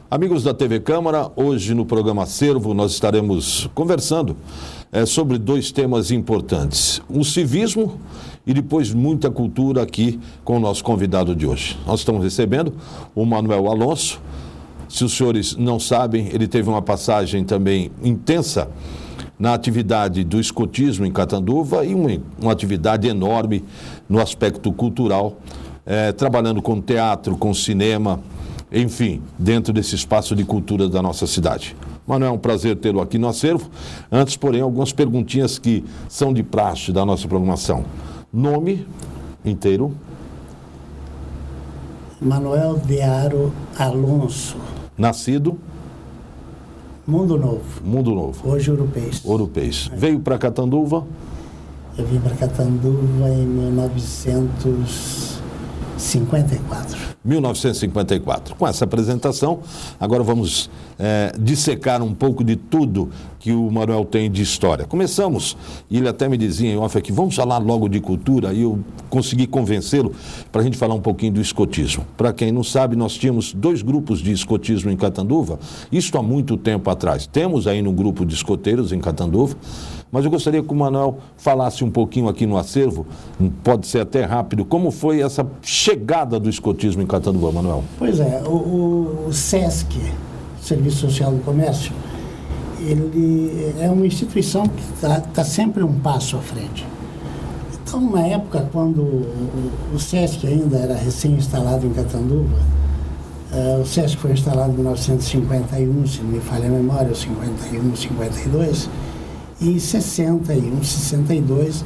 Amigos da TV Câmara, hoje no programa Acervo nós estaremos conversando sobre dois temas importantes. O civismo e depois muita cultura aqui com o nosso convidado de hoje. Nós estamos recebendo o Manuel Alonso. Se os senhores não sabem, ele teve uma passagem também intensa na atividade do escotismo em Catanduva e uma atividade enorme no aspecto cultural, trabalhando com teatro, com cinema, enfim, dentro desse espaço de cultura da nossa cidade. Manuel, é um prazer tê-lo aqui no Acervo. Antes, porém, algumas perguntinhas que são de praxe da nossa programação. Nome inteiro? Manuel Dearo Alonso. Nascido? Mundo Novo. Mundo Novo. Hoje Ouro-Peixe. Ouro-Peixe. Veio para Catanduva? Eu vim para Catanduva em 1954. 1954. Com essa apresentação, agora vamos dissecar um pouco de tudo que o Manuel tem de história. Começamos, e ele até me dizia em off aqui, vamos falar logo de cultura, e eu consegui convencê-lo para a gente falar um pouquinho do escotismo. Para quem não sabe, nós tínhamos dois grupos de escotismo em Catanduva, isto há muito tempo atrás. Temos aí um grupo de escoteiros em Catanduva, mas eu gostaria que o Manuel falasse um pouquinho aqui no Acervo, pode ser até rápido, como foi essa chegada do escotismo em Catanduva, Manuel? Pois é, o SESC, Serviço Social do Comércio, ele é uma instituição que está sempre um passo à frente. Então, na época, quando o SESC ainda era recém-instalado em Catanduva, o SESC foi instalado em 1951, se não me falha a memória, 51, 52, e em 61, 62,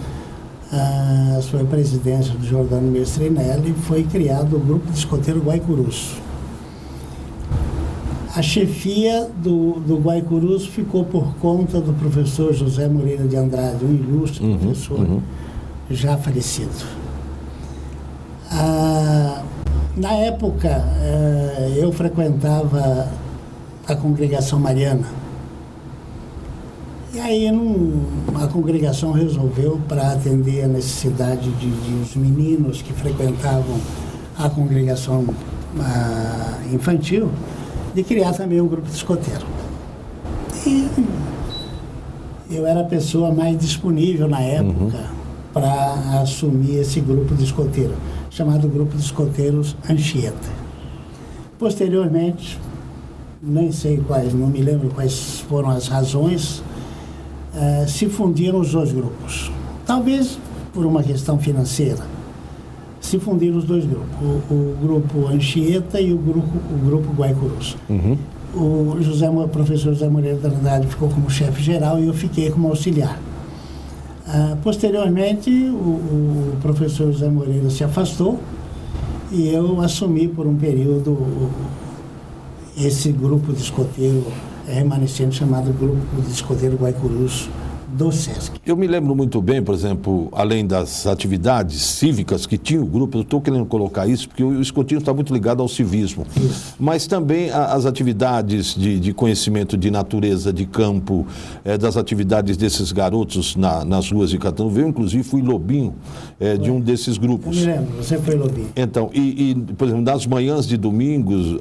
sob a presidência do Jordano Mestrinelli, foi criado o Grupo de Escoteiro Guaicuruço. A chefia do Guaicuruço ficou por conta do professor José Moreira de Andrade, um ilustre professor, já falecido. Na época, eu frequentava a congregação mariana. E aí a congregação resolveu, para atender a necessidade de os meninos que frequentavam a congregação infantil, de criar também um grupo de escoteiro. E eu era a pessoa mais disponível na época para assumir esse grupo de escoteiro, chamado Grupo de Escoteiros Anchieta. Posteriormente, nem sei quais, não me lembro quais foram as razões, se fundiram os dois grupos. Talvez por uma questão financeira. Se fundiram os dois grupos, o grupo Anchieta e o grupo Guaicuruço. O professor José Moreira de Andrade ficou como chefe geral e eu fiquei como auxiliar. Posteriormente, o professor José Moreira se afastou e eu assumi por um período esse grupo de escoteiro remanescente chamado Grupo de Escoteiro Guaicuruço do SESC. Eu me lembro muito bem, por exemplo, além das atividades cívicas que tinha o grupo, eu estou querendo colocar isso porque o escotismo está muito ligado ao civismo, mas também as atividades de conhecimento de natureza, de campo, das atividades desses garotos nas ruas de Catanduva. Eu, inclusive, fui lobinho de um desses grupos. Eu me lembro, você foi lobinho. Então, por exemplo, nas manhãs de domingos,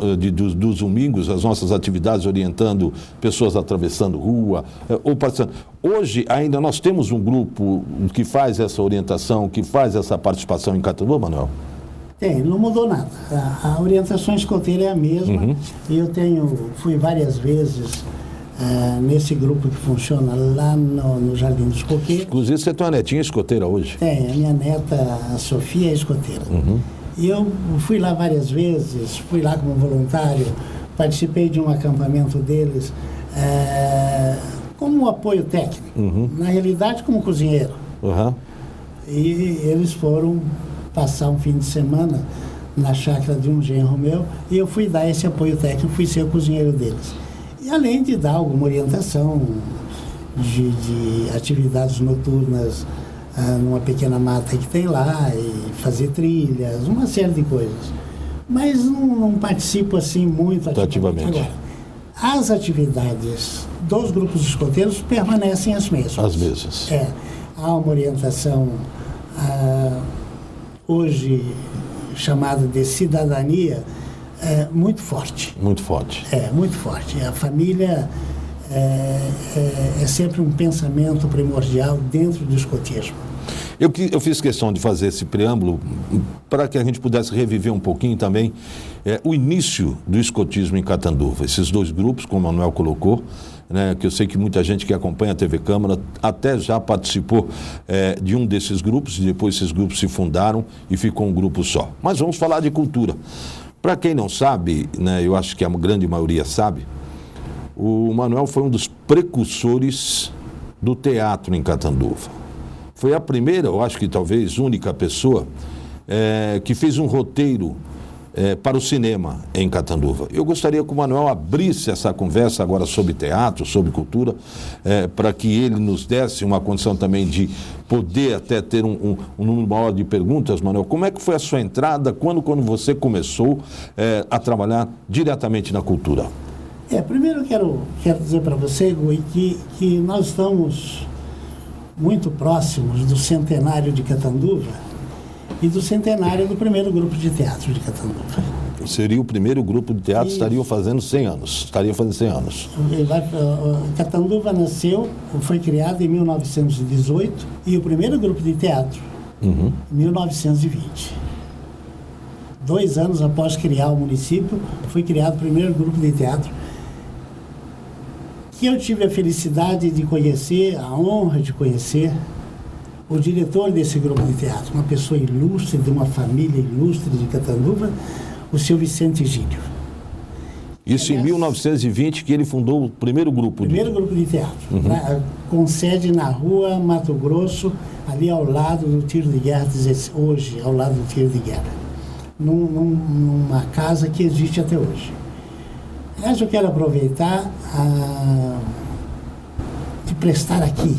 dos domingos, as nossas atividades orientando pessoas atravessando rua, ou passando. Hoje, ainda nós temos um grupo que faz essa orientação, que faz essa participação em Catanduva, Manuel? Tem, não mudou nada. A orientação escoteira é a mesma. E eu fui várias vezes nesse grupo que funciona lá no Jardim dos Coqueiros. Inclusive, você tem uma netinha escoteira hoje? Tem, a minha neta, a Sofia, é escoteira. E eu fui lá várias vezes, fui lá como voluntário, participei de um acampamento deles, como apoio técnico, na realidade como cozinheiro. E eles foram passar um fim de semana na chácara de um genro meu e eu fui dar esse apoio técnico, fui ser o cozinheiro deles. E além de dar alguma orientação de atividades noturnas numa pequena mata que tem lá, e fazer trilhas, uma série de coisas. Mas não participo assim muito ativamente. Agora, as atividades dos grupos escoteiros permanecem as mesmas. As mesmas. Há uma orientação hoje chamada de cidadania muito forte. Muito forte. Muito forte. A família é sempre um pensamento primordial dentro do escotismo. Eu fiz questão de fazer esse preâmbulo para que a gente pudesse reviver um pouquinho também o início do escotismo em Catanduva. Esses dois grupos, como o Manuel colocou, né, que eu sei que muita gente que acompanha a TV Câmara até já participou de um desses grupos, e depois esses grupos se fundaram e ficou um grupo só. Mas vamos falar de cultura. Para quem não sabe, né, eu acho que a grande maioria sabe, o Manuel foi um dos precursores do teatro em Catanduva. Foi a primeira, eu acho que talvez única pessoa que fez um roteiro para o cinema em Catanduva. Eu gostaria que o Manuel abrisse essa conversa agora sobre teatro, sobre cultura, para que ele nos desse uma condição também de poder até ter um número maior de perguntas. Manuel, como é que foi a sua entrada, quando você começou a trabalhar diretamente na cultura? Primeiro eu quero dizer para você, Gui, que nós estamos muito próximos do centenário de Catanduva e do centenário do primeiro grupo de teatro de Catanduva. Seria o primeiro grupo de teatro, estaria fazendo 100 anos. Catanduva foi criado em 1918 e o primeiro grupo de teatro em 1920. 2 anos após criar o município, foi criado o primeiro grupo de teatro, que eu tive a felicidade de conhecer, a honra de conhecer o diretor desse grupo de teatro, uma pessoa ilustre, de uma família ilustre de Catanduva, o seu Vicente Gílio. Isso em 1920 que ele fundou o primeiro grupo grupo de teatro, com sede na rua Mato Grosso, ali ao lado do tiro de guerra, hoje ao lado do tiro de guerra, numa casa que existe até hoje. Aliás, eu quero aproveitar de prestar aqui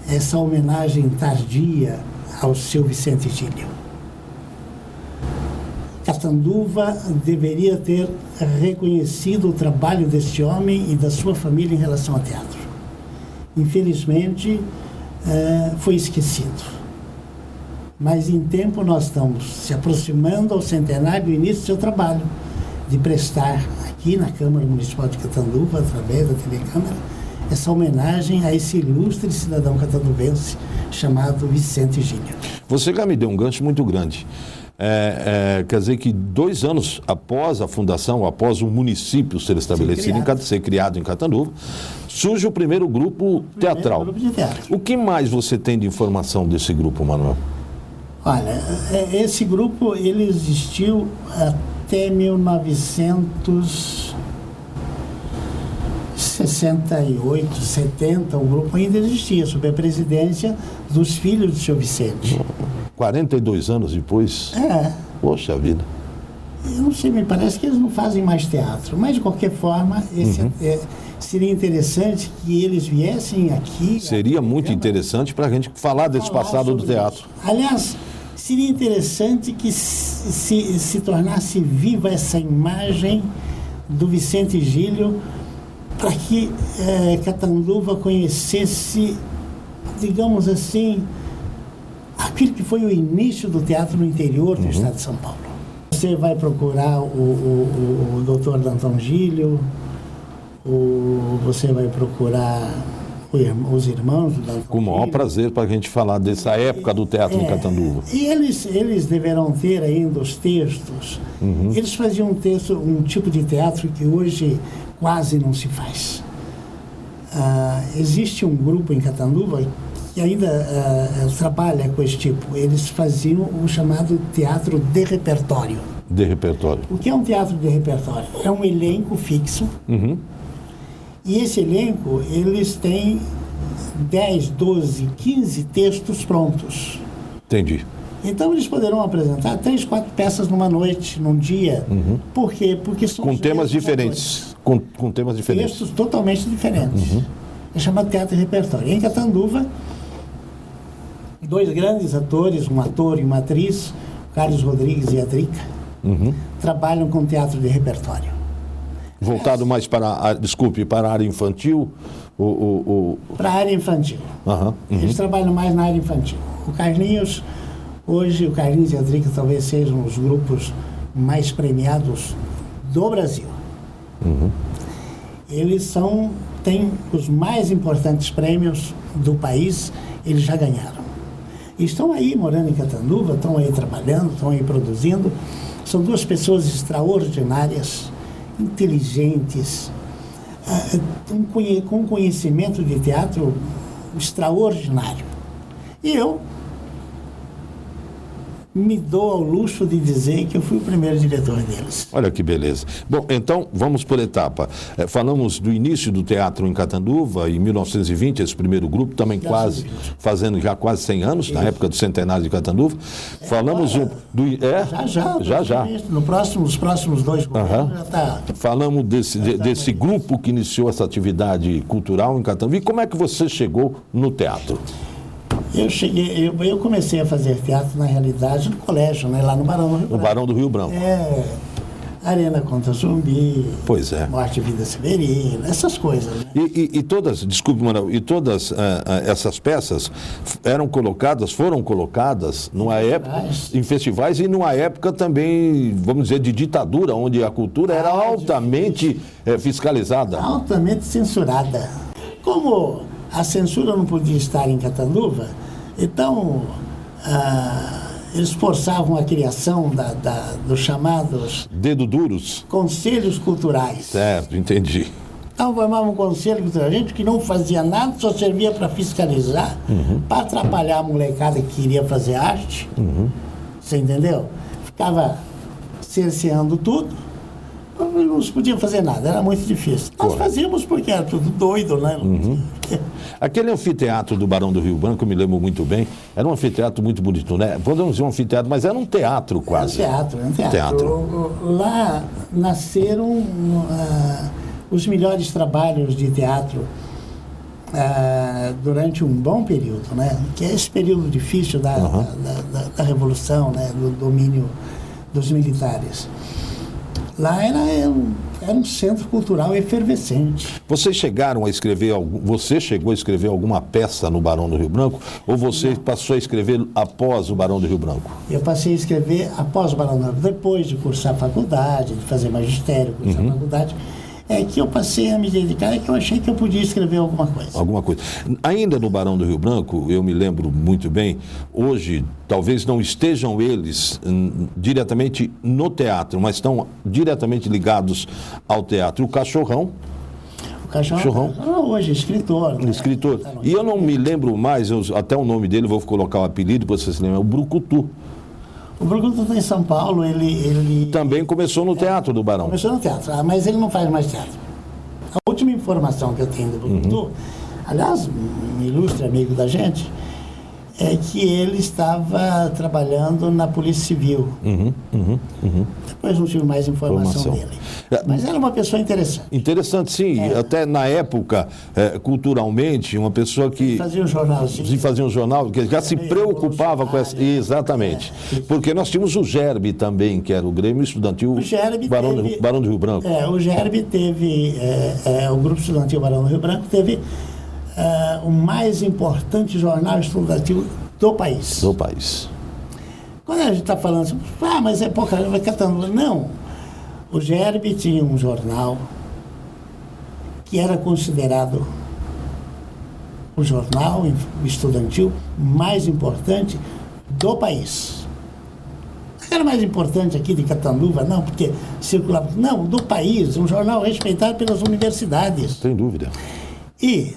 essa homenagem tardia ao seu Vicente Gílio. Catanduva deveria ter reconhecido o trabalho deste homem e da sua família em relação ao teatro. Infelizmente, foi esquecido. Mas em tempo nós estamos se aproximando ao centenário do início do seu trabalho, de prestar aqui na Câmara Municipal de Catanduva, através da TV Câmara, essa homenagem a esse ilustre cidadão catanduvense chamado Vicente Gílio. Você já me deu um gancho muito grande. Quer dizer que 2 anos após a fundação, após o município ser estabelecido, ser criado em Catanduva, surge o primeiro grupo teatral. Grupo de teatro. O que mais você tem de informação desse grupo, Manuel? Olha, esse grupo ele existiu até 1968, 70, o grupo ainda existia, sob a presidência dos filhos do seu Vicente. 42 anos depois? Poxa vida. Eu não sei, me parece que eles não fazem mais teatro, mas de qualquer forma, seria interessante que eles viessem aqui. Seria muito interessante para a gente falar desse passado do teatro. Isso. Aliás, seria interessante que se tornasse viva essa imagem do Vicente Gílio, para que Catanduva conhecesse, digamos assim, aquilo que foi o início do teatro no interior do estado de São Paulo. Você vai procurar o doutor Danton Gílio, você vai procurar os irmãos do Danton Com o maior Gílio. Prazer para a gente falar dessa época do teatro em Catanduva. E eles deverão ter ainda os textos. Eles faziam um tipo de teatro que hoje quase não se faz. Existe um grupo em Catanduva que ainda trabalha com esse tipo. Eles faziam o chamado teatro de repertório. De repertório. O que é um teatro de repertório? É um elenco fixo. E esse elenco, eles têm 10, 12, 15 textos prontos. Entendi. Então eles poderão apresentar 3, 4 peças numa noite, num dia. Por quê? Porque são com temas diferentes. Com temas diferentes. Textos totalmente diferentes. É chamado teatro de repertório. Em Catanduva, 2 grandes atores, um ator e uma atriz, Carlos Rodrigues e a Drica, trabalham com teatro de repertório. Voltado mais para a área infantil? Para a área infantil. Eles trabalham mais na área infantil. Hoje o Carlinhos e a Drica talvez sejam os grupos mais premiados do Brasil. Eles têm os mais importantes prêmios do país, eles já ganharam. E estão aí morando em Catanduva, estão aí trabalhando, estão aí produzindo. São duas pessoas extraordinárias, inteligentes, com conhecimento de teatro extraordinário. E eu me dou ao luxo de dizer que eu fui o primeiro diretor deles. Olha que beleza. Bom, então vamos por etapa. Falamos do início do teatro em Catanduva, em 1920, esse primeiro grupo, também fazendo já quase 100 anos, na época do centenário de Catanduva. Falamos do... Já. Nos próximos 2 governos já está... Falamos desse grupo que iniciou essa atividade cultural em Catanduva. E como é que você chegou no teatro? Eu comecei a fazer teatro, na realidade, no colégio, né? Lá no Barão do Rio Branco. No Barão do Rio Branco. Arena contra Zumbi. Pois é. Morte e Vida Severina, essas coisas. Né? E todas, desculpe, Manuel, essas peças foram colocadas numa época, em festivais e numa época também, vamos dizer, de ditadura, onde a cultura era altamente fiscalizada. Altamente censurada. Como a censura não podia estar em Catanduva, então eles forçavam a criação dos chamados... Dedo duros? Conselhos culturais. Certo, entendi. Então formavam um conselho cultural, gente que não fazia nada, só servia para fiscalizar, para atrapalhar a molecada que queria fazer arte. Você entendeu? Ficava cerceando tudo. Não se podia fazer nada, era muito difícil. Nós fazíamos porque era tudo doido, né? Aquele anfiteatro do Barão do Rio Branco, eu me lembro muito bem, era um anfiteatro muito bonito, né? Podemos dizer um anfiteatro, mas era um teatro quase. Era um teatro. Lá nasceram os melhores trabalhos de teatro durante um bom período, né? Que é esse período difícil da Revolução, né? Do domínio dos militares. Lá era um centro cultural efervescente. Você chegou a escrever alguma peça no Barão do Rio Branco? Ou você passou a escrever após o Barão do Rio Branco? Eu passei a escrever após o Barão do Rio Branco, depois de cursar faculdade, de fazer magistério, cursar faculdade. É que eu passei a me dedicar, que eu achei que eu podia escrever alguma coisa. Alguma coisa. Ainda no Barão do Rio Branco, eu me lembro muito bem, hoje talvez não estejam eles diretamente no teatro, mas estão diretamente ligados ao teatro. O Cachorrão. O Cachorrão. Hoje, escritor. Né? Escritor. E eu não me lembro mais, até o nome dele, vou colocar o apelido para você se lembrar, o Brucutu. O Brucutu está em São Paulo, ele... Também começou no teatro do Barão. Começou no teatro, mas ele não faz mais teatro. A última informação que eu tenho do Brucutu, aliás, um ilustre amigo da gente, é que ele estava trabalhando na Polícia Civil. Depois não tive mais informação dele. Mas era uma pessoa interessante. Interessante, sim. Até na época, culturalmente, uma pessoa que... Fazia um jornalzinho. Fazia um jornal, que já se preocupava com essa... Exatamente. Porque nós tínhamos o GERB também, que era o Grêmio Estudantil Barão do Rio Branco. O GERB teve... o Grupo Estudantil Barão do Rio Branco teve... o mais importante jornal estudantil do país. Do país. Quando a gente está falando assim, mas é pouca, vai catando. Não. O GERB tinha um jornal que era considerado o jornal estudantil mais importante do país. Não era mais importante aqui de Catanduva, não, porque circulava. Não, do país, um jornal respeitado pelas universidades. Sem dúvida. E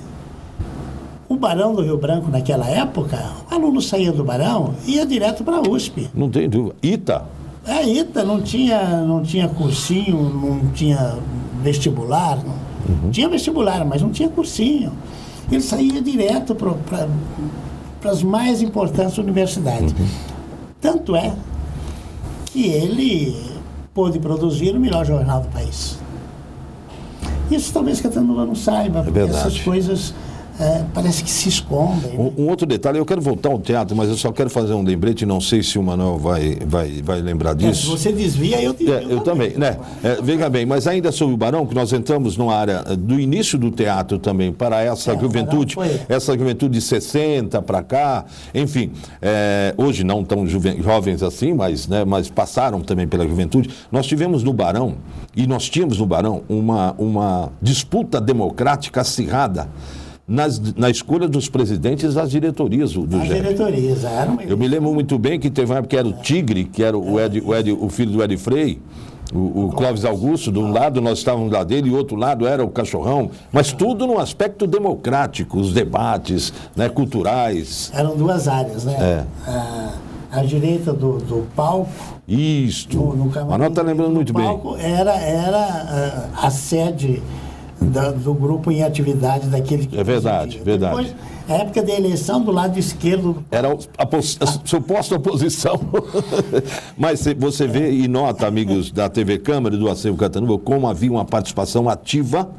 o Barão do Rio Branco, naquela época, o aluno saía do Barão e ia direto para a USP. Não tem dúvida. ITA. ITA, não tinha cursinho, não tinha vestibular. Tinha vestibular, mas não tinha cursinho. Ele saía direto para as mais importantes universidades. Tanto é que ele pôde produzir o melhor jornal do país. Isso talvez Catanduva não saiba, porque essas coisas parece que se escondem. Né? Um outro detalhe, eu quero voltar ao teatro, mas eu só quero fazer um lembrete, não sei se o Manuel vai lembrar disso. Se você desvia, eu desvio. Eu também, né? Veja bem, mas ainda sobre o Barão, que nós entramos numa área do início do teatro também, para essa juventude, essa juventude de 60 para cá, enfim, hoje não tão jovens assim, mas passaram também pela juventude. Nós tivemos no Barão, e nós tínhamos no Barão, uma disputa democrática acirrada na escolha dos presidentes das diretorias do GEP. As diretorias, eu me lembro muito bem que teve uma época que era o Tigre, que era o filho do Edi Frei, o Clóvis Augusto, de um lado nós estávamos lá dele, e do outro lado era o Cachorrão, mas tudo no aspecto democrático, os debates, né, culturais. Eram duas áreas, né? A direita do palco. Isto. Mas nós está lembrando muito bem. O palco era a sede do grupo em atividade daquele que... É verdade, verdade. Depois, a época da eleição, do lado esquerdo... Era a suposta oposição. Mas você vê e nota, amigos da TV Câmara e do Acervo Catanduva, como havia uma participação ativa,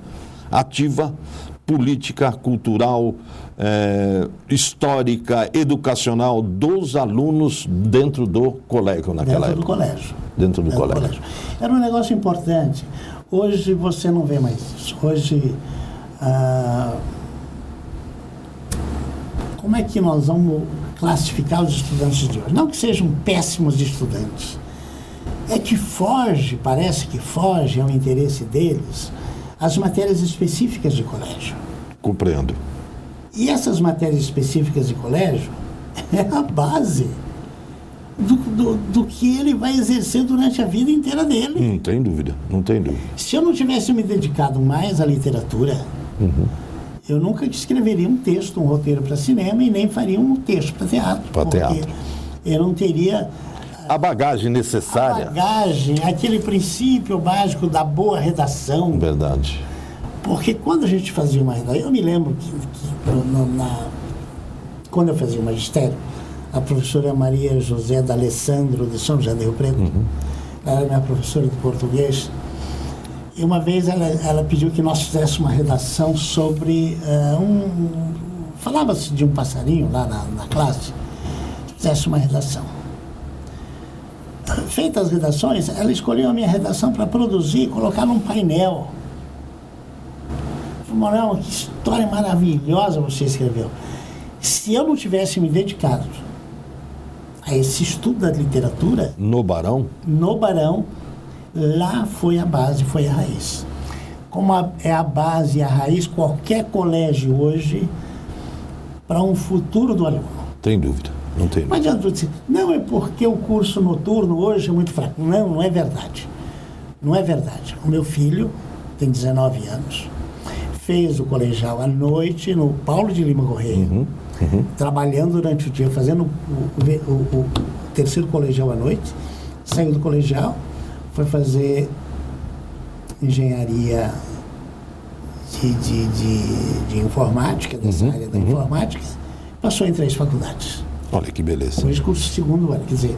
política, cultural, histórica, educacional dos alunos dentro do colégio naquela época. Dentro do colégio. Era um negócio importante. Hoje você não vê mais isso. Hoje, como é que nós vamos classificar os estudantes de hoje? Não que sejam péssimos estudantes. É que parece que foge ao interesse deles as matérias específicas de colégio. Compreendo. E essas matérias específicas de colégio é a base do que ele vai exercer durante a vida inteira dele. Não tem dúvida, não tem dúvida. Se eu não tivesse me dedicado mais à literatura, eu nunca escreveria um texto, um roteiro para cinema e nem faria um texto para teatro. Eu não teria... A bagagem necessária. A bagagem, aquele princípio básico da boa redação. Verdade. Porque quando a gente fazia uma redação, eu me lembro que quando eu fazia o magistério, a professora Maria José D'Alessandro, de São José do Rio Preto, ela era minha professora de português, e uma vez ela pediu que nós fizéssemos uma redação sobre falava-se de um passarinho lá na classe, fizesse uma redação. Feitas as redações, ela escolheu a minha redação para produzir e colocar num painel. Manuel, que história maravilhosa você escreveu. Se eu não tivesse me dedicado a esse estudo da literatura... No Barão, lá foi a base, foi a raiz. Como é a base e a raiz, qualquer colégio hoje, para um futuro do aluno. Tem dúvida, não tem dúvida. Mas adianta dizer, não é porque o curso noturno hoje é muito fraco. Não é verdade. Não é verdade. O meu filho tem 19 anos, fez o colegial à noite no Paulo de Lima Correia, trabalhando durante o dia, fazendo o terceiro colegial à noite, saiu do colegial, foi fazer engenharia de informática, dessa área da informática, passou em 3 faculdades. Olha que beleza. Hoje curso segundo ano, quer dizer,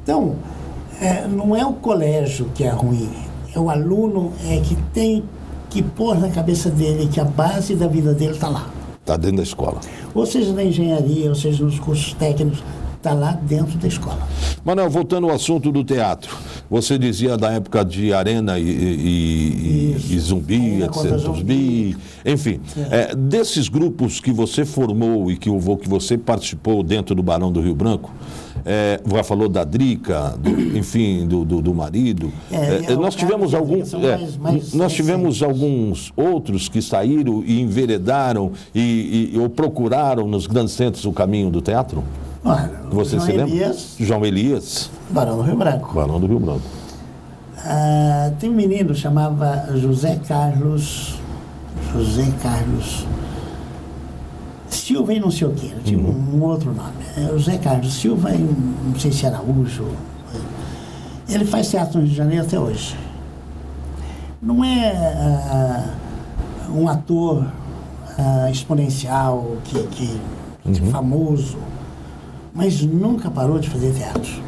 então, não é o colégio que é ruim, é o aluno que tem que pôr na cabeça dele que a base da vida dele está lá. Está dentro da escola. Ou seja, na engenharia, ou seja, nos cursos técnicos, está lá dentro da escola. Manuel, voltando ao assunto do teatro, você dizia da época de Arena e Zumbi, etc. Zumbi, enfim, desses grupos que você formou e que você participou dentro do Barão do Rio Branco, já falou da Drica, do marido. Nós tivemos alguns outros que saíram e enveredaram ou procuraram nos grandes centros o caminho do teatro? Você se lembra? João Elias. Barão do Rio Branco. Barão do Rio Branco. Tem um menino chamava José Carlos Silva e não sei o quê, tinha um outro nome. José Carlos Silva e não sei se Araújo. Ele faz teatro no Rio de Janeiro até hoje. Não é um ator exponencial, que famoso, mas nunca parou de fazer teatro.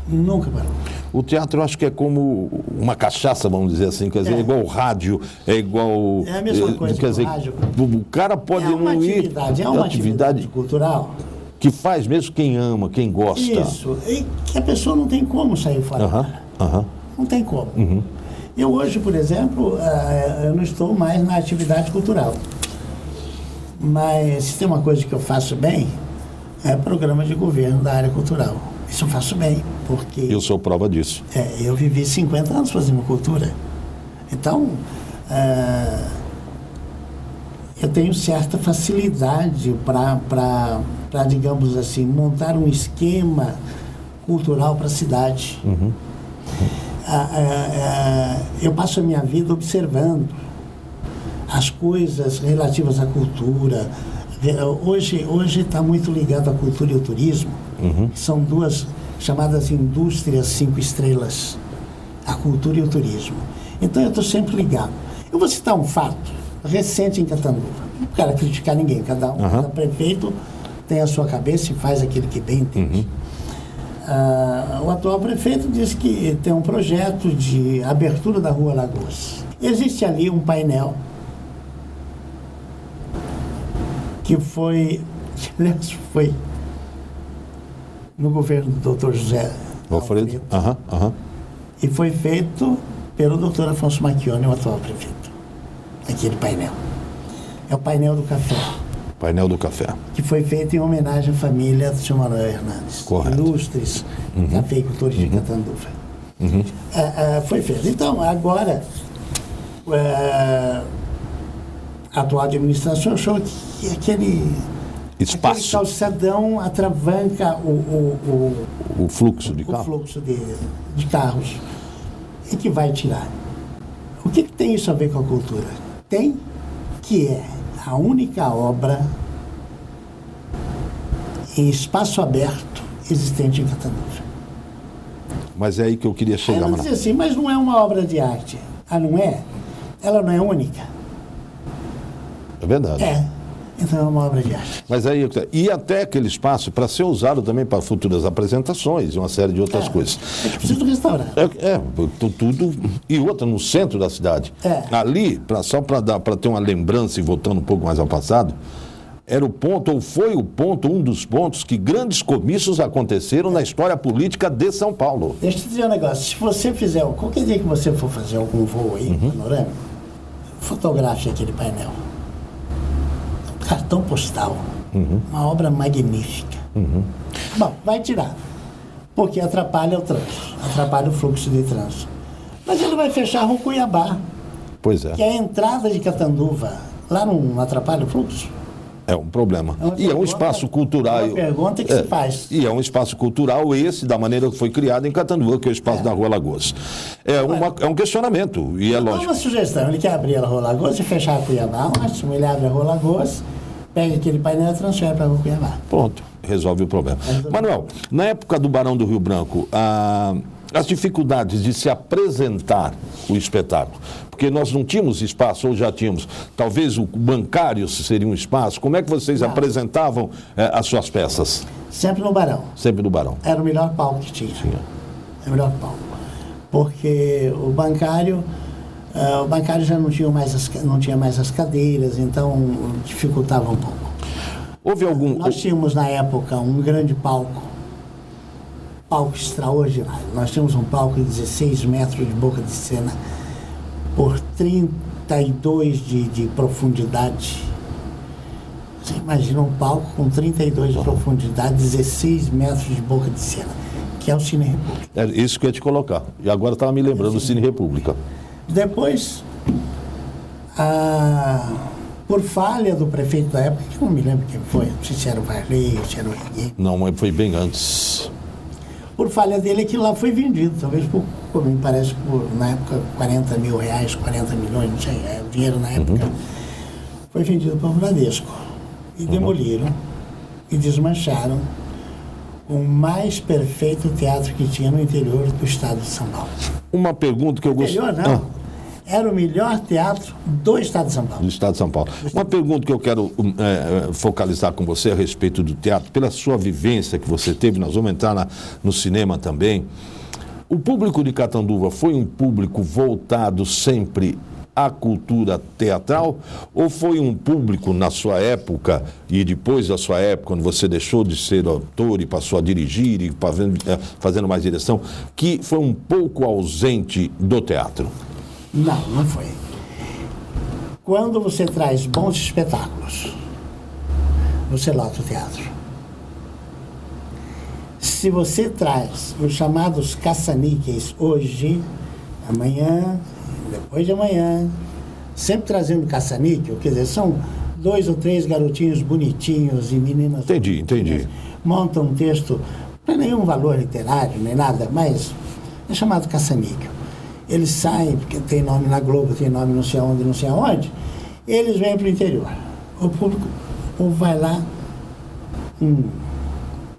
Nunca parou. O teatro eu acho que é como uma cachaça, vamos dizer assim, quer dizer, é igual o rádio, é igual... É a mesma coisa quer dizer, rádio. O cara pode não ir... É uma atividade cultural. Que faz mesmo quem ama, quem gosta. Isso, e que a pessoa não tem como sair fora. Não tem como. Eu hoje, por exemplo, eu não estou mais na atividade cultural. Mas se tem uma coisa que eu faço bem, é programa de governo da área cultural. Isso eu faço bem, porque... Eu sou prova disso. Eu vivi 50 anos fazendo cultura. Então, eu tenho certa facilidade para, digamos assim, montar um esquema cultural para a cidade. Eu passo a minha vida observando as coisas relativas à cultura. Hoje está muito ligado à cultura e ao turismo. São duas chamadas indústrias 5 estrelas, a cultura e o turismo. Então eu estou sempre ligado. Eu vou citar um fato recente em Catanduva. Não quero criticar ninguém, cada prefeito tem a sua cabeça e faz aquilo que bem entende. O atual prefeito disse que tem um projeto de abertura da Rua Lagoas. Existe ali um painel que foi no governo do Dr. José Alfredo. E foi feito pelo Dr. Afonso Macchione, o atual prefeito. Aquele painel. É o painel do café. Painel do café. Que foi feito em homenagem à família do Sr. Manuel Hernandes. Correto. Ilustres cafeicultores de Catanduva. Foi feito. Então, agora, a atual administração achou que aquele calçadão atravanca o fluxo de carros. O fluxo de carros e que vai tirar. O que tem isso a ver com a cultura? Tem, que é a única obra em espaço aberto existente em Catanduva. Mas é aí que eu queria chegar. Ela diz assim, mas não é uma obra de arte. Não é? Ela não é única. É verdade. Então é uma obra de arte. Mas aí, e até aquele espaço para ser usado também para futuras apresentações e uma série de outras coisas. Precisa do restaurante. Tudo. E outra no centro da cidade. Ali, só para ter uma lembrança e voltando um pouco mais ao passado, era o ponto, ou foi o ponto, um dos pontos que grandes comícios aconteceram na história política de São Paulo. Deixa eu te dizer um negócio. Se você fizer, qualquer dia que você for fazer algum voo aí, panorâmico, fotografe aquele painel. Cartão postal, uma obra magnífica. Bom, vai tirar, porque atrapalha o trânsito, atrapalha o fluxo de trânsito. Mas ele vai fechar a Rua Cuiabá. Pois é. Que é a entrada de Catanduva. Lá não atrapalha o fluxo? É um problema. E é um espaço cultural. É uma pergunta que se faz. E é um espaço cultural esse, da maneira que foi criado em Catanduva, que é o espaço da Rua Lagoas. É um questionamento, e é lógico. É uma sugestão, ele quer abrir a Rua Lagoas e fechar a Cuiabá, ótimo, ele abre a Rua Lagoas, pega aquele painel e transfere para a Rua Cuiabá. Pronto, resolve o problema. Manuel, na época do Barão do Rio Branco, as dificuldades de se apresentar o espetáculo, porque nós não tínhamos espaço, ou já tínhamos, talvez o bancário seria um espaço, como é que vocês apresentavam as suas peças? Sempre no Barão. Sempre no Barão. Era o melhor palco que tinha. Era o melhor palco. Porque o bancário já não tinha mais as cadeiras, então dificultava um pouco. Houve algum... Nós tínhamos na época um grande palco extraordinário. Nós tínhamos um palco de 16 metros de boca de cena por 32 de profundidade. Você imagina um palco com 32 de profundidade, 16 metros de boca de cena, que é o Cine República. É isso que eu ia te colocar. E agora estava me lembrando do Cine República. Depois, por falha do prefeito da época, que eu não me lembro quem foi, não sei se era o Varley, se era o Reguei. Não, mas foi bem antes. Por falha dele, aquilo lá foi vendido, talvez me parece, na época, 40 mil reais, 40 milhões, não sei, o dinheiro na época, foi vendido para o Bradesco. E demoliram e desmancharam o mais perfeito teatro que tinha no interior do estado de São Paulo. Uma pergunta que eu gostaria... Interior, não. Era o melhor teatro do estado de São Paulo. Do estado de São Paulo. Uma pergunta que eu quero focalizar com você a respeito do teatro, pela sua vivência que você teve, nós vamos entrar no cinema também. O público de Catanduva foi um público voltado sempre à cultura teatral, ou foi um público na sua época e depois da sua época, quando você deixou de ser autor e passou a dirigir e fazendo mais direção, que foi um pouco ausente do teatro? Não, não foi. Quando você traz bons espetáculos, você lota o teatro. Se você traz os chamados caça-níqueis hoje, amanhã, depois de amanhã, sempre trazendo caça-níquel, quer dizer, são 2 ou 3 garotinhos bonitinhos e meninas... Entendi. Montam um texto, não é nenhum valor literário, nem nada, mas é chamado caça-níquel. Eles saem, porque tem nome na Globo, tem nome não sei aonde, eles vêm para o interior. O público vai lá,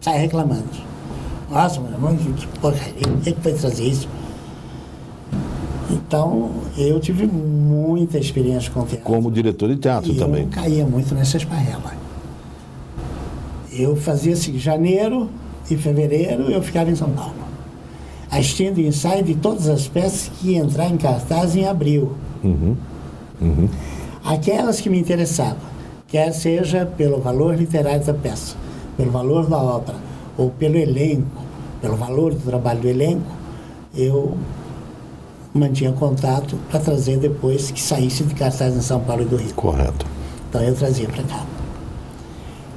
sai reclamando. Nossa, meu irmão, que porcaria, quem é que vai trazer isso? Então, eu tive muita experiência com teatro. Como diretor de teatro também. Eu caía muito nessa esparrela. Eu fazia assim, janeiro e fevereiro, eu ficava em São Paulo, assistindo ensaio de todas as peças que iam entrar em cartaz em abril. Aquelas que me interessavam, quer seja pelo valor literário da peça, pelo valor da obra, ou pelo elenco, pelo valor do trabalho do elenco, eu mantinha contato para trazer depois que saísse de cartaz em São Paulo e do Rio. Correto. Então eu trazia para cá.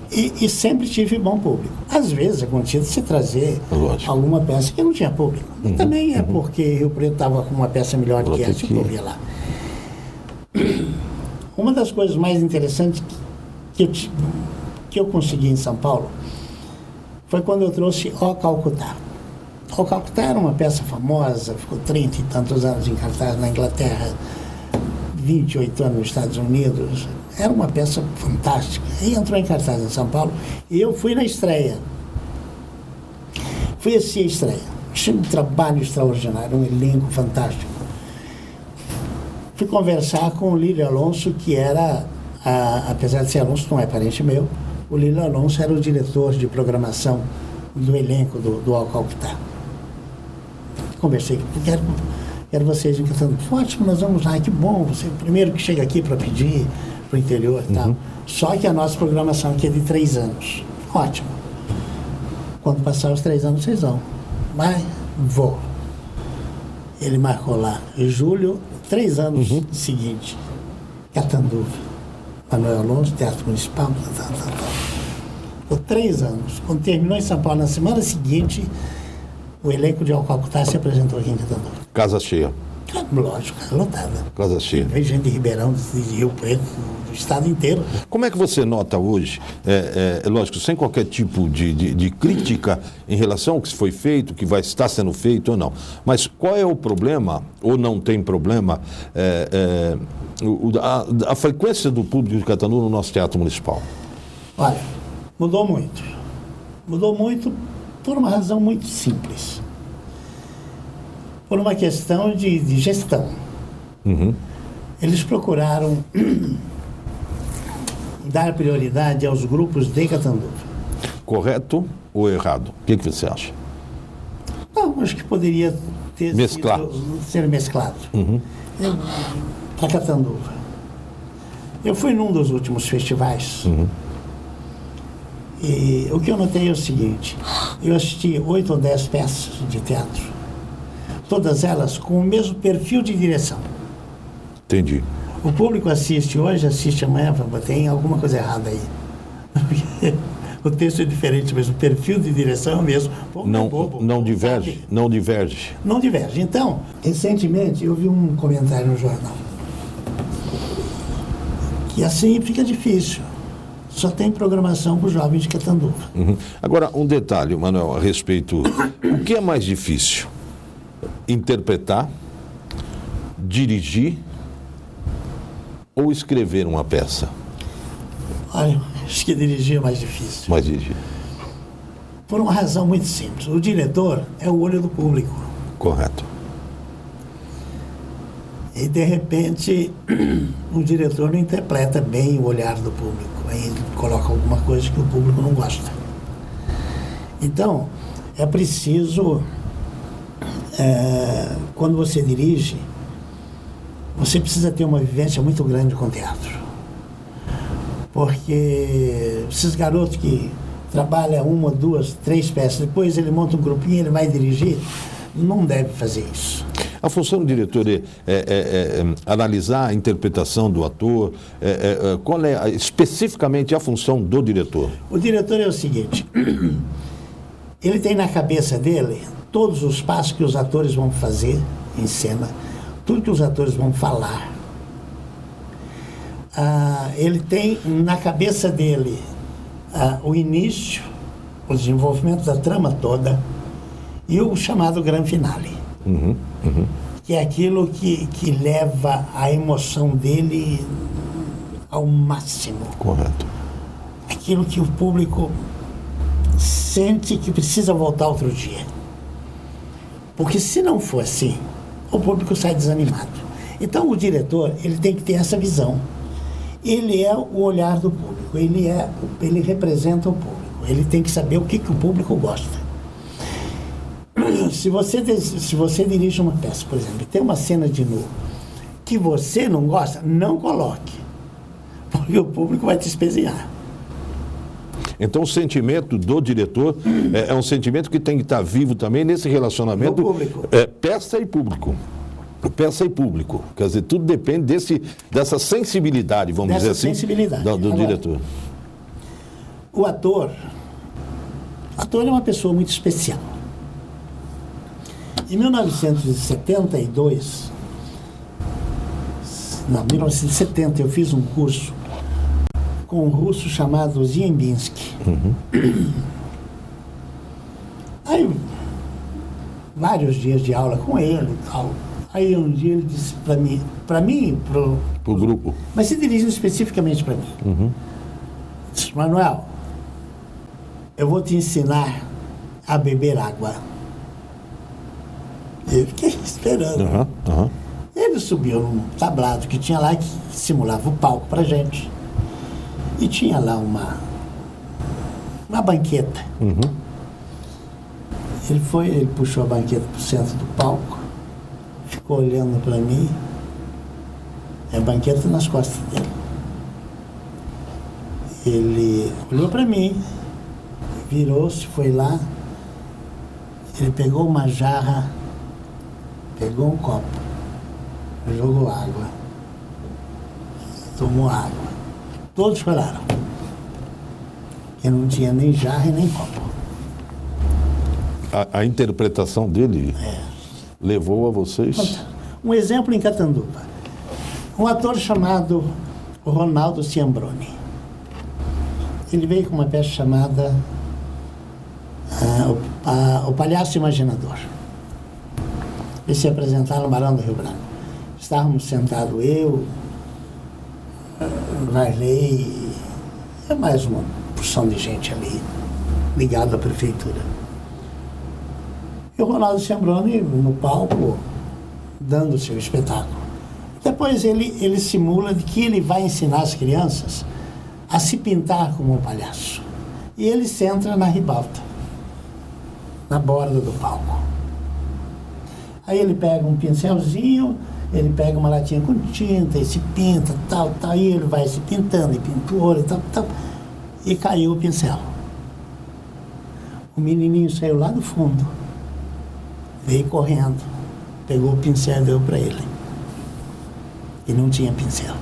E sempre tive bom público. Às vezes acontecia de você trazer alguma peça que não tinha público. Também é porque Rio Preto estava com uma peça melhor do que essa que eu via lá. Uma das coisas mais interessantes que eu consegui em São Paulo foi quando eu trouxe O Calcutá. O Calcutá era uma peça famosa, ficou 30 e tantos anos em cartaz na Inglaterra, 28 anos nos Estados Unidos. Era uma peça fantástica. E entrou em cartaz em São Paulo e eu fui na estreia. Fui assistir a estreia. Achei um trabalho extraordinário, um elenco fantástico. Fui conversar com o Lílio Alonso, que era, apesar de ser Alonso, não é parente meu, o Lílio Alonso era o diretor de programação do elenco do O Calcutá. Conversei, quero vocês em Catanduva. Ótimo, nós vamos lá, que bom, você é o primeiro que chega aqui para pedir para o interior e tal. Só que a nossa programação aqui é de 3 anos. Ótimo. Quando passar os 3 anos, vocês vão. Mas vou. Ele marcou lá, em julho, 3 anos seguinte, Catanduva. Manuel Alonso, Teatro Municipal, Por 3 anos. Quando terminou em São Paulo, na semana seguinte, o elenco de O Calcutá se apresentou aqui em Catanduva. Casa cheia. Lógico, lotada. Casa cheia. Veio gente de Ribeirão, de Rio Preto, do estado inteiro. Como é que você nota hoje, lógico, sem qualquer tipo de crítica em relação ao que foi feito, que vai estar sendo feito ou não, mas qual é o problema, ou não tem problema, a frequência do público de Catanduva no nosso Teatro Municipal? Olha, mudou muito. Mudou muito por uma razão muito simples. Por uma questão de gestão. Eles procuraram dar prioridade aos grupos de Catanduva. Correto ou errado? O que você acha? Não, acho que poderia ter ser mesclado. Para Catanduva. Eu fui num dos últimos festivais. E o que eu notei é o seguinte: eu assisti 8 ou 10 peças de teatro. Todas elas com o mesmo perfil de direção. Entendi. O público assiste hoje, assiste amanhã, tem alguma coisa errada aí. O texto é diferente, mas o perfil de direção é o mesmo. Não diverge? Não diverge. Não diverge. Então, recentemente eu vi um comentário no jornal que assim fica difícil. Só tem programação para os jovens de Catanduva. Agora, um detalhe, Manuel, a respeito. O que é mais difícil? Interpretar, dirigir ou escrever uma peça? Olha, acho que dirigir é mais difícil. Mais dirigir. Por uma razão muito simples. O diretor é o olho do público. Correto. E, de repente, o diretor não interpreta bem o olhar do público. Aí ele coloca alguma coisa que o público não gosta. Então, é preciso quando você dirige, você precisa ter uma vivência muito grande com teatro. Porque esses garotos que trabalham 1, 2, 3 peças, depois ele monta um grupinho, ele vai dirigir, não deve fazer isso. A função do diretor é analisar a interpretação do ator. Qual é especificamente a função do diretor? O diretor é o seguinte, ele tem na cabeça dele todos os passos que os atores vão fazer em cena, tudo que os atores vão falar. Ele tem na cabeça dele o início, o desenvolvimento da trama toda e o chamado grande finale. Que é aquilo que leva a emoção dele ao máximo. Correto. Aquilo que o público sente que precisa voltar outro dia. Porque se não for assim, o público sai desanimado. Então o diretor, ele tem que ter essa visão. Ele é o olhar do público, ele representa o público, ele tem que saber o que o público gosta. Se você dirige uma peça, por exemplo, e tem uma cena de nu que você não gosta, não coloque, porque o público vai te espezinhar. Então o sentimento do diretor é um sentimento que tem que estar vivo também nesse relacionamento peça e público. Peça e público. Quer dizer, tudo depende dessa sensibilidade, vamos dizer assim, do diretor. O ator é uma pessoa muito especial. Em 1972, não, 1970, eu fiz um curso com um russo chamado Ziembinski. Aí, vários dias de aula com ele e tal. Aí um dia ele disse para mim, pro grupo. Mas se dirigindo especificamente para mim. Disse, Manuel, eu vou te ensinar a beber água. Eu fiquei esperando. Ele subiu num tablado que tinha lá, que simulava o palco pra gente. E tinha lá uma banqueta. Ele puxou a banqueta pro centro do palco, ficou olhando para mim, e a banqueta nas costas dele. Ele olhou para mim, virou-se, foi lá, ele pegou uma jarra, pegou um copo, jogou água, tomou água. Todos choraram. Eu não tinha nem jarra e nem copo. A interpretação dele levou a vocês? Um exemplo em Catanduva. Um ator chamado Ronaldo Ciambroni. Ele veio com uma peça chamada O Palhaço Imaginador. Ele se apresentar no Barão do Rio Branco. Estávamos sentados eu, Varley e mais uma porção de gente ali, ligado à prefeitura. E o Ronaldo Ciambroni no palco, dando o seu espetáculo. Depois ele simula de que ele vai ensinar as crianças a se pintar como um palhaço. E ele senta na ribalta, na borda do palco. Aí ele pega um pincelzinho, ele pega uma latinha com tinta e se pinta, tal, e ele vai se pintando, e pintura, e tal. E caiu o pincel. O menininho saiu lá do fundo, veio correndo, pegou o pincel e deu para ele. E não tinha pincel.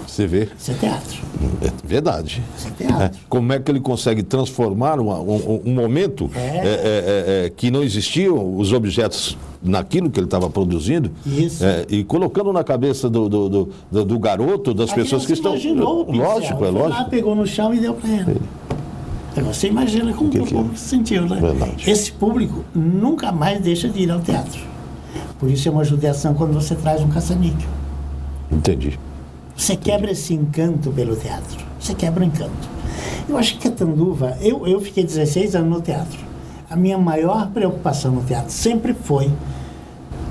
Você vê? Isso é teatro. É verdade. Isso é teatro. Como é que ele consegue transformar um momento que não existiam os objetos naquilo que ele estava produzindo e colocando na cabeça do garoto, das pessoas que estão... Imaginou o pincel. Lógico, é lógico. Lá, pegou no chão e deu para ele. Você imagina como o público se sentiu, né? Verdade. Esse público nunca mais deixa de ir ao teatro. Por isso é uma judiação quando você traz um caça-níquel. Entendi. Você quebra esse encanto pelo teatro. Você quebra o encanto. Eu acho que Catanduva... Eu fiquei 16 anos no teatro. A minha maior preocupação no teatro sempre foi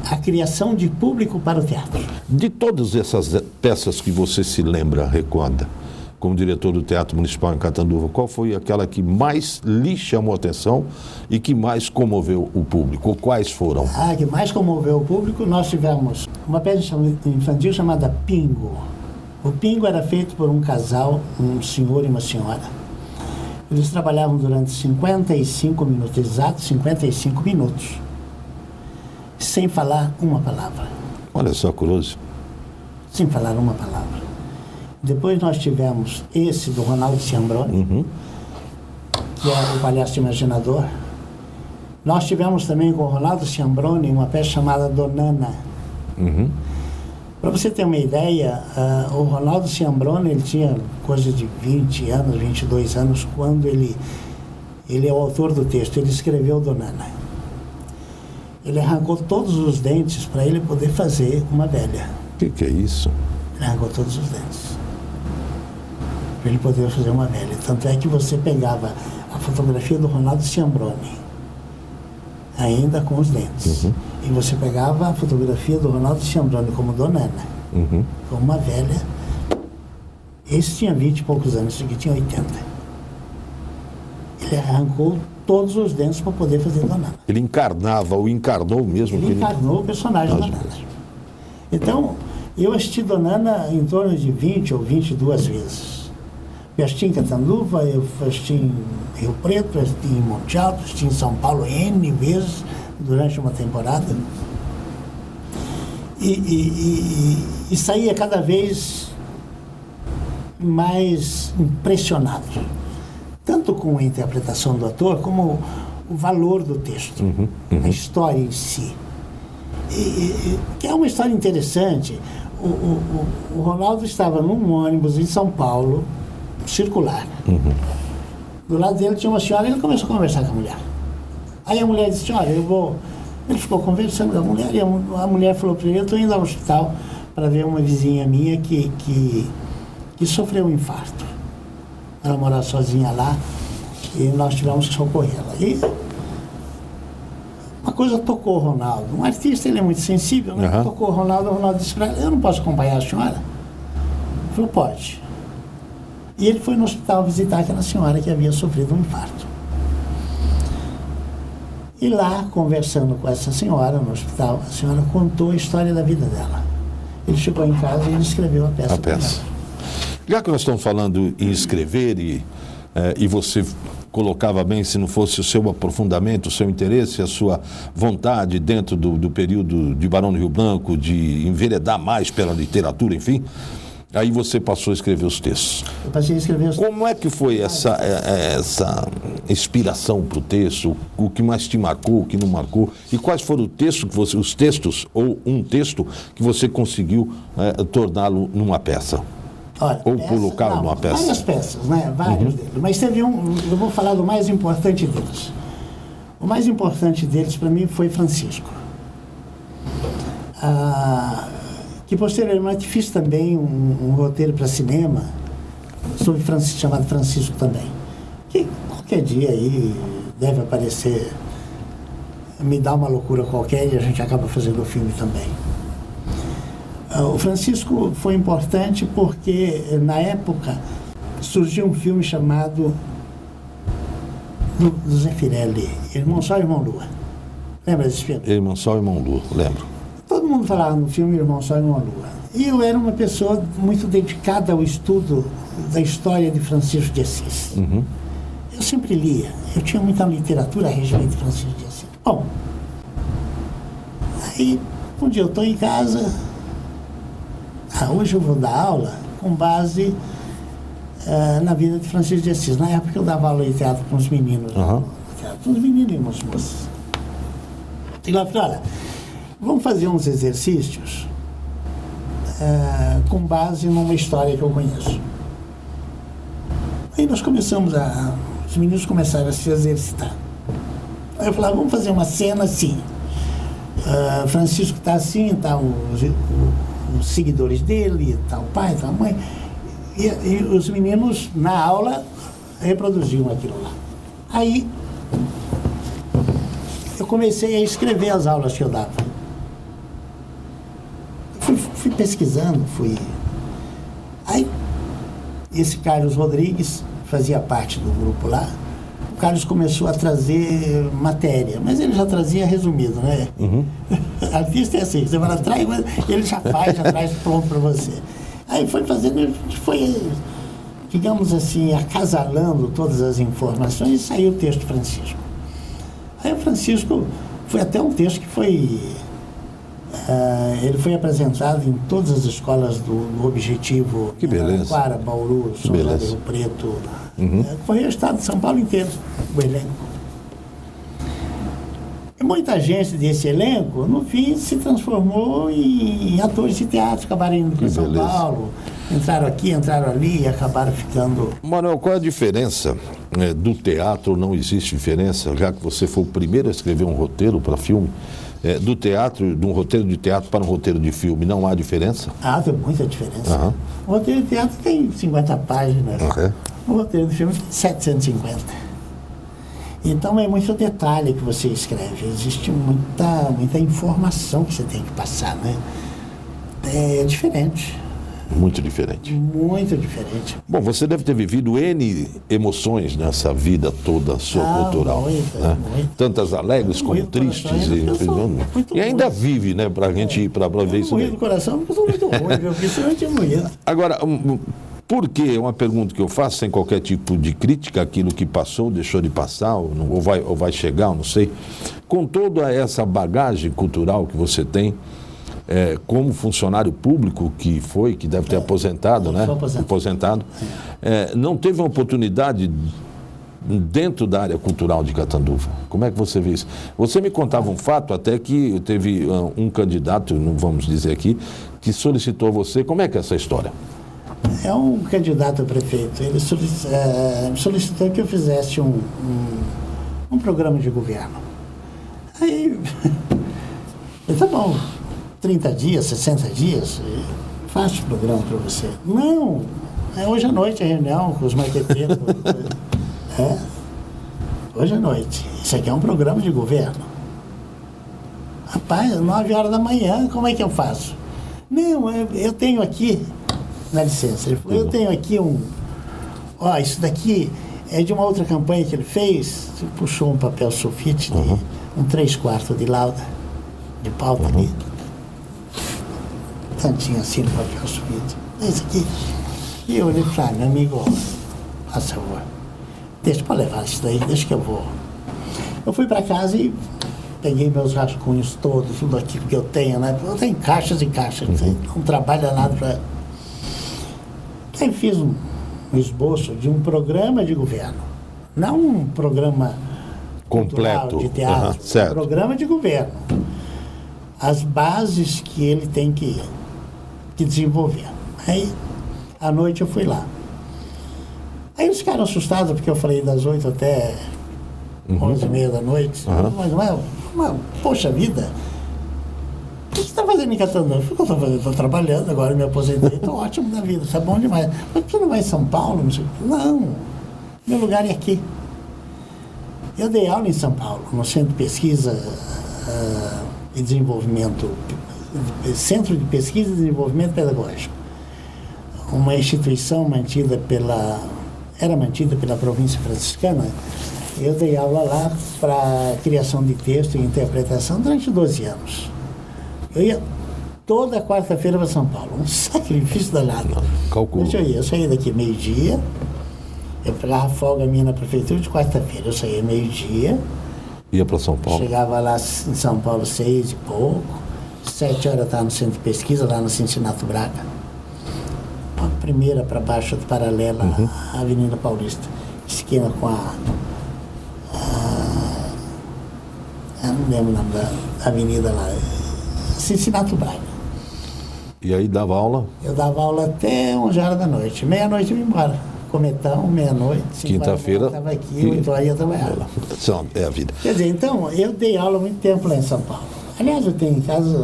a criação de público para o teatro. De todas essas peças que você se lembra, recorda, como diretor do Teatro Municipal em Catanduva, qual foi aquela que mais lhe chamou a atenção e que mais comoveu o público? Ou quais foram? Que mais comoveu o público, nós tivemos uma peça infantil chamada Pingo. O Pingo era feito por um casal, um senhor e uma senhora. Eles trabalhavam durante 55 minutos, exatos 55 minutos, sem falar uma palavra. Olha só, curioso. Sem falar uma palavra. Depois nós tivemos esse do Ronaldo Ciambrone, que é o Palhaço Imaginador. Nós tivemos também com o Ronaldo Ciambrone uma peça chamada Donana. Para você ter uma ideia, o Ronaldo Ciambrone, ele tinha coisa de 20 anos, 22 anos, quando ele é o autor do texto, ele escreveu Donana. Ele arrancou todos os dentes para ele poder fazer uma velha. O que é isso? Ele arrancou todos os dentes para ele poder fazer uma velha. Tanto é que você pegava a fotografia do Ronaldo Ciambrone, ainda com os dentes, e você pegava a fotografia do Ronaldo Ciambrone como Donana, como uma velha. Esse tinha 20 e poucos anos, esse aqui tinha 80. Ele arrancou todos os dentes para poder fazer Donana. Ele encarnava ou encarnou mesmo? Ele encarnou o personagem Donana. Então, eu assisti Donana em torno de 20 ou 22 vezes. Eu assisti em Catanduva, eu assisti em Rio Preto, eu assisti em Monte Alto, assisti em São Paulo N vezes durante uma temporada. E saía cada vez mais impressionado, tanto com a interpretação do ator, como o valor do texto, a história em si. Que é uma história interessante. O Ronaldo estava num ônibus em São Paulo, circular. Do lado dele tinha uma senhora e ele começou a conversar com a mulher. Aí a mulher disse, olha, eu vou... Ele ficou conversando com a mulher e a mulher falou para ele, eu estou indo ao hospital para ver uma vizinha minha que sofreu um infarto. Ela morava sozinha lá e nós tivemos que socorrê-la. E uma coisa tocou o Ronaldo. Um artista, ele é muito sensível, né? Tocou o Ronaldo disse para ela, eu não posso acompanhar a senhora? Ele falou, pode. E ele foi no hospital visitar aquela senhora que havia sofrido um infarto. E lá, conversando com essa senhora no hospital, a senhora contou a história da vida dela. Ele chegou em casa e ele escreveu a peça. Já que nós estamos falando em escrever e você colocava bem, se não fosse o seu aprofundamento, o seu interesse, a sua vontade dentro do período de Barão do Rio Branco, de enveredar mais pela literatura, enfim, aí você passou a escrever os textos. Eu passei a escrever os textos. Como é que foi essa inspiração para o texto? O que mais te marcou, o que não marcou? E quais foram os textos ou um texto que você conseguiu torná-lo numa peça? Olha, ou colocá-lo numa peça? Várias peças, né? Vários deles. Mas teve eu vou falar do mais importante deles. O mais importante deles para mim foi Francisco. Que posteriormente fiz também um roteiro para cinema sobre Francisco, chamado Francisco também. Que qualquer dia aí deve aparecer, me dá uma loucura qualquer e a gente acaba fazendo o filme também. O Francisco foi importante porque, na época, surgiu um filme chamado do Zé Firelli, Irmão Sol e Irmão Lua. Lembra desse filme? Irmão Sol e Irmão Lua, lembro. Todo mundo falava no filme Irmão Sol e Irmão Lua. E eu era uma pessoa muito dedicada ao estudo da história de Francisco de Assis. Eu sempre lia, eu tinha muita literatura a respeito de Francisco de Assis. Bom, aí um dia eu estou em casa... hoje eu vou dar aula com base na vida de Francisco de Assis. Na época eu dava aula de teatro com os meninos. Com os meninos e umas moças. E lá falei, olha, vamos fazer uns exercícios com base numa história que eu conheço. Aí nós começamos os meninos começaram a se exercitar. Aí eu falei, vamos fazer uma cena assim. Francisco está assim, está os seguidores dele, tal pai, tal mãe, e os meninos na aula reproduziam aquilo lá. Aí eu comecei a escrever as aulas que eu dava. Fui pesquisando, aí esse Carlos Rodrigues fazia parte do grupo lá. O Carlos começou a trazer matéria, mas ele já trazia resumido, né? Artista é assim, você vai lá atrás, ele já traz pronto para você. Aí foi fazendo, foi, digamos assim, acasalando todas as informações e saiu o texto Francisco. Aí o Francisco foi até um texto que foi... ele foi apresentado em todas as escolas do Objetivo, que beleza. Quara, Bauru, São José do Rio Preto, foi o estado de São Paulo inteiro, o elenco. E muita gente desse elenco, no fim, se transformou em atores de teatro, acabaram indo para São Paulo, entraram aqui, entraram ali e acabaram ficando... Manuel, qual é a diferença do teatro? Não existe diferença, já que você foi o primeiro a escrever um roteiro para filme, do teatro, de um roteiro de teatro para um roteiro de filme, não há diferença? Tem muita diferença. O roteiro de teatro tem 50 páginas, o roteiro de filme tem 750. Então é muito detalhe que você escreve, existe muita informação que você tem que passar, né? É diferente. Muito diferente. Muito diferente. Bom, você deve ter vivido N emoções nessa vida toda sua cultural. Muita. Tantas alegres como tristes. E ainda vive, né, pra gente ir pra ver isso. Eu morri do coração porque eu sou muito ruim, eu principalmente moído. Agora, por quê? É uma pergunta que eu faço sem qualquer tipo de crítica, aquilo que passou, deixou de passar, ou vai chegar, eu não sei. Com toda essa bagagem cultural que você tem, como funcionário público que deve ter aposentado, né? Aposentado. Não teve uma oportunidade dentro da área cultural de Catanduva. Como é que você vê isso? Você me contava um fato, até que teve um candidato, não vamos dizer aqui, que solicitou você. Como é que é essa história? É um candidato a prefeito. Ele solicitou que eu fizesse um programa de governo. Aí, tá bom. 30 dias, 60 dias, faço o programa para você. Não, hoje à noite a reunião com os marqueteiros. Hoje à noite. Isso aqui é um programa de governo. Rapaz, 9 horas da manhã, como é que eu faço? Não, eu tenho aqui, dá licença, ele falou, eu tenho aqui isso daqui é de uma outra campanha que ele fez, ele puxou um papel sulfite, um 3/4 de lauda, de pauta ali. Tantinho assim no papel subido. Esse aqui. E eu olhei para meu amigo, faz favor, deixa para levar isso daí, deixa que eu vou. Eu fui para casa e peguei meus rascunhos todos, tudo aquilo que eu tenho, né? Eu tenho caixas e caixas, não trabalho nada para... Aí fiz um esboço de um programa de governo, não um programa completo de teatro, um programa de governo. As bases que ele tem que desenvolver. Aí, à noite eu fui lá. Aí eles ficaram assustados porque eu falei das 8 até 11h30 da noite. Mas, poxa vida, o que você está fazendo em Catanduva? Eu falei, estou trabalhando agora, me aposentei, estou ótimo na vida, está bom demais. Mas você não vai em São Paulo? Não, meu lugar é aqui. Eu dei aula em São Paulo, no Centro de Pesquisa e Desenvolvimento, Centro de Pesquisa e Desenvolvimento Pedagógico, uma instituição era mantida pela província franciscana. Eu dei aula lá para criação de texto e interpretação durante 12 anos. Eu ia toda quarta-feira para São Paulo, um sacrifício danado. Calculo. Eu saía daqui meio-dia, eu pegava folga minha na prefeitura de quarta-feira, eu saía meio-dia, ia para São Paulo. Chegava lá em São Paulo 6 e pouco, 7 horas estava no centro de pesquisa, lá no Cincinato Braga. A primeira para baixo, paralela à Avenida Paulista, esquina com eu não lembro o nome da avenida lá, Cincinato Braga. E aí dava aula? Eu dava aula até 11 horas da noite. Meia-noite eu ia embora. Cometão, meia-noite. Quinta-feira. Estava aqui, 8 horas ia trabalhar. É a vida. Quer dizer, então, eu dei aula há muito tempo lá em São Paulo. Aliás, eu tenho em casa,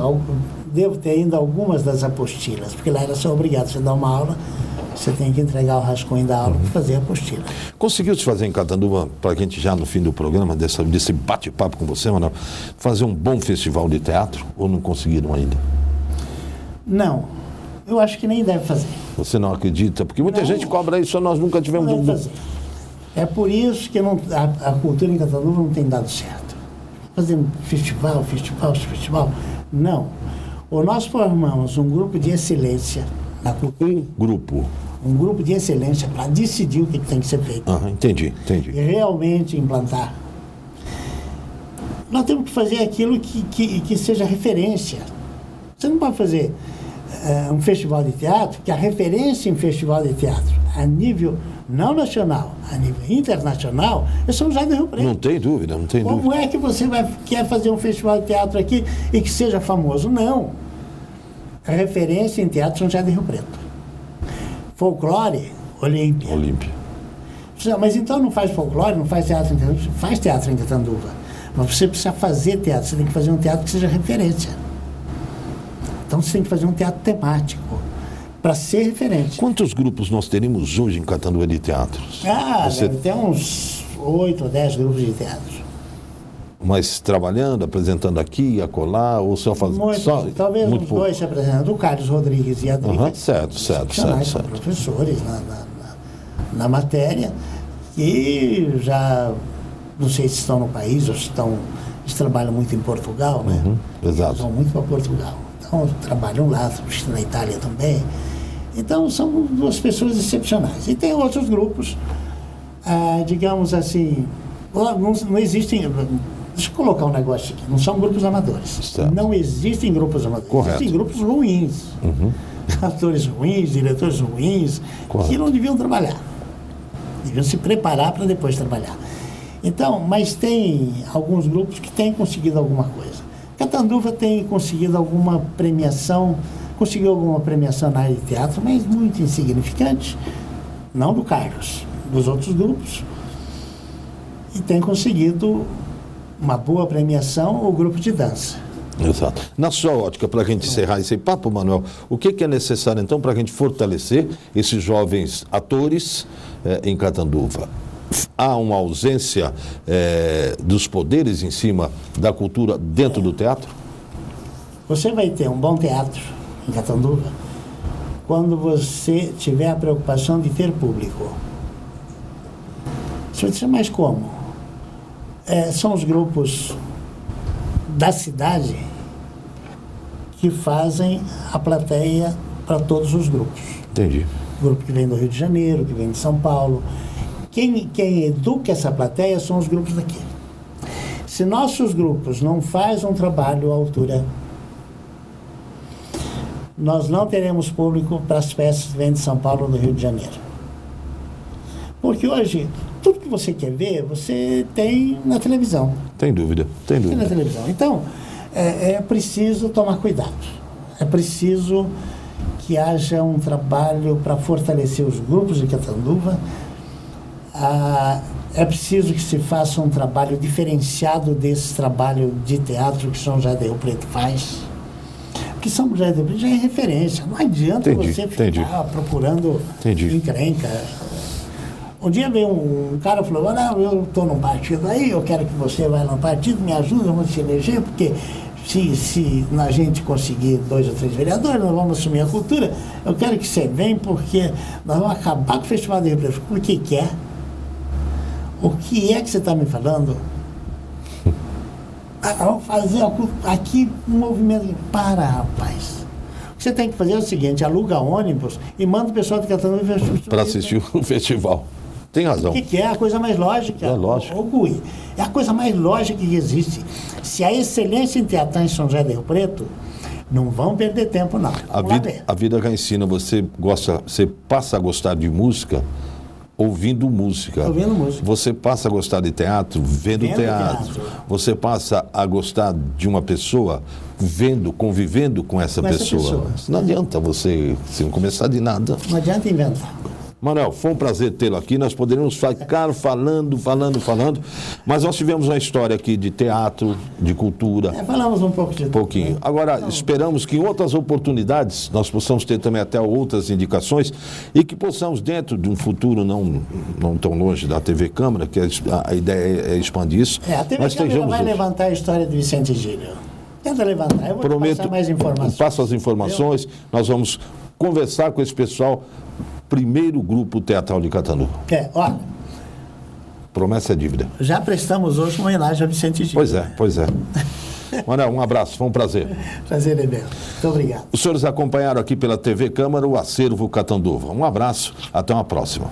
devo ter ainda algumas das apostilas, porque lá era só obrigado. Você dá uma aula, você tem que entregar o rascunho da aula para fazer a apostila. Conseguiu te fazer em Catanduva, para a gente já no fim do programa, desse bate-papo com você, Manuel, fazer um bom festival de teatro, ou não conseguiram ainda? Não. Eu acho que nem deve fazer. Você não acredita? Porque muita gente cobra isso, nós nunca tivemos... Não deve fazer. É por isso que a cultura em Catanduva não tem dado certo. Fazendo festival. Não. Ou nós formamos um grupo de excelência na cultura. Um grupo de excelência para decidir o que tem que ser feito. Entendi. E realmente implantar. Nós temos que fazer aquilo que seja referência. Você não pode fazer um festival de teatro, que a referência em festival de teatro, a nível não nacional, a nível internacional, é São José do Rio Preto. Não tem dúvida. Como é que você quer fazer um festival de teatro aqui e que seja famoso? Não. A referência em teatro é São José do Rio Preto. Folclore, Olímpia. Mas então não faz folclore, não faz teatro em Catanduva? Faz teatro em Catanduva. Mas você precisa fazer teatro, você tem que fazer um teatro que seja referência. Então você tem que fazer um teatro temático para ser referente. Quantos grupos nós teríamos hoje em Catanduva de teatros? Deve ter uns 8 ou 10 grupos de teatro. Mas trabalhando, apresentando aqui, acolá, ou só fazendo... Talvez uns 2 se apresentando. O Carlos Rodrigues e a Drica. Certo. São professores na matéria e já, não sei se estão no país ou se eles trabalham muito em Portugal, né? Exato. Eles vão muito para Portugal. Então, trabalham lá, na Itália também. Então, são 2 pessoas excepcionais. E tem outros grupos, digamos assim, não existem... Deixa eu colocar um negócio aqui. Não são grupos amadores. Certo. Não existem grupos amadores. Correto. Existem grupos ruins. Atores ruins, diretores ruins, Correto. que não deviam trabalhar. Deviam se preparar para depois trabalhar. Então, mas tem alguns grupos que têm conseguido alguma coisa. Catanduva tem conseguido alguma premiação, conseguiu alguma premiação na área de teatro, mas muito insignificante. Não do Carlos, dos outros grupos. E tem conseguido uma boa premiação o grupo de dança. Exato. Na sua ótica, para a gente encerrar esse papo, Manuel, o que é necessário então para a gente fortalecer esses jovens atores em Catanduva? Há uma ausência dos poderes em cima da cultura dentro do teatro? Você vai ter um bom teatro em Catanduva quando você tiver a preocupação de ter público. Você vai dizer, mas como? São os grupos da cidade que fazem a plateia para todos os grupos. Entendi. O grupo que vem do Rio de Janeiro, que vem de São Paulo. Quem educa essa plateia são os grupos daqui. Se nossos grupos não fazem um trabalho à altura, nós não teremos público para as peças que vêm de São Paulo ou do Rio de Janeiro. Porque hoje, tudo que você quer ver, você tem na televisão. Tem dúvida. Tem na televisão. Então, é preciso tomar cuidado. É preciso que haja um trabalho para fortalecer os grupos de Catanduva. É preciso que se faça um trabalho diferenciado desse trabalho de teatro que São José do Rio Preto faz. Porque São José do Rio Preto já é referência. Não adianta você ficar procurando encrenca. Um dia veio um cara e falou, não, eu estou num partido aí, eu quero que você vá num partido, me ajuda, vamos se eleger, porque se a gente conseguir 2 ou 3 vereadores, nós vamos assumir a cultura. Eu quero que você venha, porque nós vamos acabar com o Festival de Rio Preto. O que é? O que é que você está me falando? Vamos fazer aqui um movimento. Para, rapaz. O que você tem que fazer é o seguinte, aluga ônibus e manda o pessoal de Catanduva para assistir o festival. Tem razão. O que é a coisa mais lógica? É lógico. Gui, é a coisa mais lógica que existe. Se a excelência em teatro em São José do Rio Preto, não vão perder tempo, não. A vida já ensina, você passa a gostar de música ouvindo música. Você passa a gostar de teatro vendo teatro. Você passa a gostar de uma pessoa convivendo com essa pessoa. Não adianta você não começar de nada. Não adianta inventar. Manuel, foi um prazer tê-lo aqui. Nós poderíamos ficar falando, mas nós tivemos uma história aqui de teatro, de cultura. Falamos um pouco de tudo. Pouquinho. Né? Agora, esperamos que em outras oportunidades nós possamos ter também até outras indicações e que possamos, dentro de um futuro não tão longe da TV Câmara, que a ideia é expandir isso. A TV Câmara vai levantar a história de Vicente Gílio. Tenta levantar, eu vou te passar mais informações. Passo as informações, nós vamos conversar com esse pessoal, primeiro grupo teatral de Catanduva. Olha... Promessa é dívida. Já prestamos hoje uma homenagem a Vicente Gil. Pois é. Manuel, um abraço, foi um prazer. Prazer é meu. Muito obrigado. Os senhores acompanharam aqui pela TV Câmara o Acervo Catanduva. Um abraço, até uma próxima.